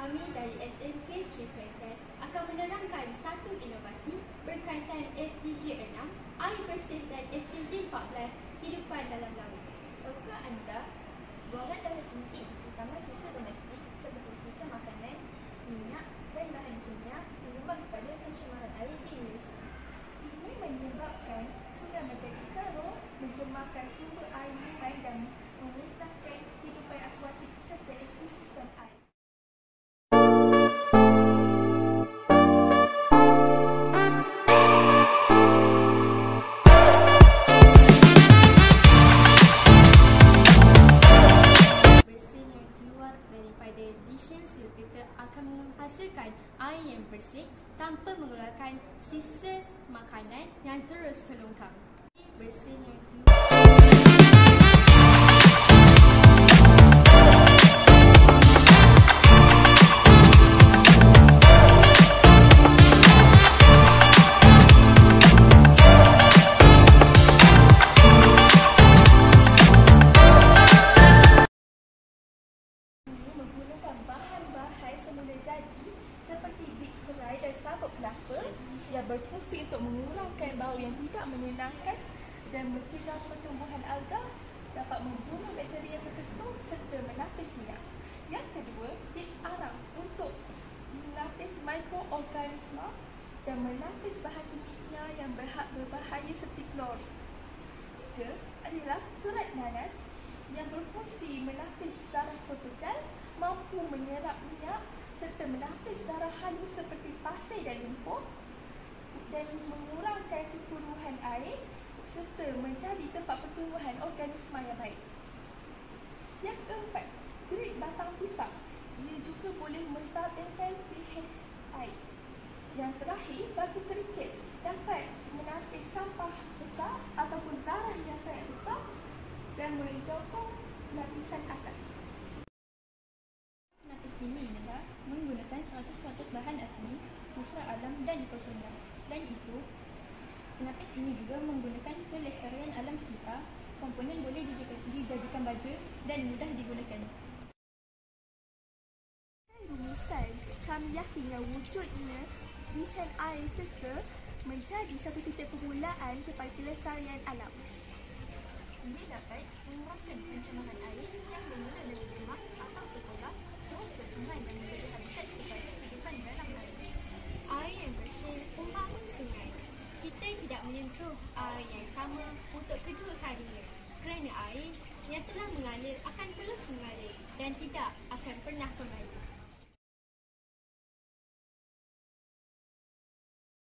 Kami dari SMK Sri Pekan akan menerangkan satu inovasi berkaitan SDG 6, air bersih dan SDG 14, hidupan dalam laut. Tahukah anda, buangan darah sedikit, terutama sisa domestik seperti sisa makanan, minyak dan bahan kimia menyumbang kepada pencemaran air di Malaysia. Ini menyebabkan sungai menjadi keruh, mencemarkan sumber air minum dan memusnahkan kehidupan akuatik serta ekosistem air. Daripada disensil kita akan menghasilkan air yang bersih tanpa mengeluarkan sisa makanan yang terus ke longkang. Bersihnya menggunakan bahan-bahan semula jadi seperti bit serai dan sabuk kelapa yang berfungsi untuk mengurangkan bau yang tidak menyenangkan dan mencegah pertumbuhan alga, dapat membunuh bakteria tertentu serta menapis minyak. Yang kedua, bit arang untuk menapis mikroorganisma dan menapis bahan kimia yang berbahaya seperti klor. Tiga adalah surat nanas yang berfungsi menapis saraf berpecah, mampu menyerap minyak serta menapis darah halus seperti pasir dan lumpur dan mengurangkan kekuruhan air serta menjadi tempat pertumbuhan organisma yang baik. Yang keempat, grit batang pisang. Ia juga boleh menstabilkan pH air. Yang terakhir, batu kerikil dapat menapis sampah besar ataupun zarah yang sangat besar dan menyokong lapisan atas. Penapis ini adalah menggunakan 100% bahan asli, mesra alam dan ekosistem. Selain itu, penapis ini juga menggunakan kelestarian alam sekitar. Komponen boleh dijadikan baja dan mudah digunakan. Rumusan, kami yakin yang wujudnya Vision Air Filter menjadi satu titik permulaan kepada kelestarian alam. Ini dapat mengurangkan pencemaran air yang bermula dari rumah atau sekolah terus ke sungai dan menjadi habitat kepada kehidupan dalam air. air yang bersih umpama sungai. Kita tidak menyentuh air yang sama untuk kedua kalinya kerana air yang telah mengalir akan terus mengalir dan tidak akan pernah kembali.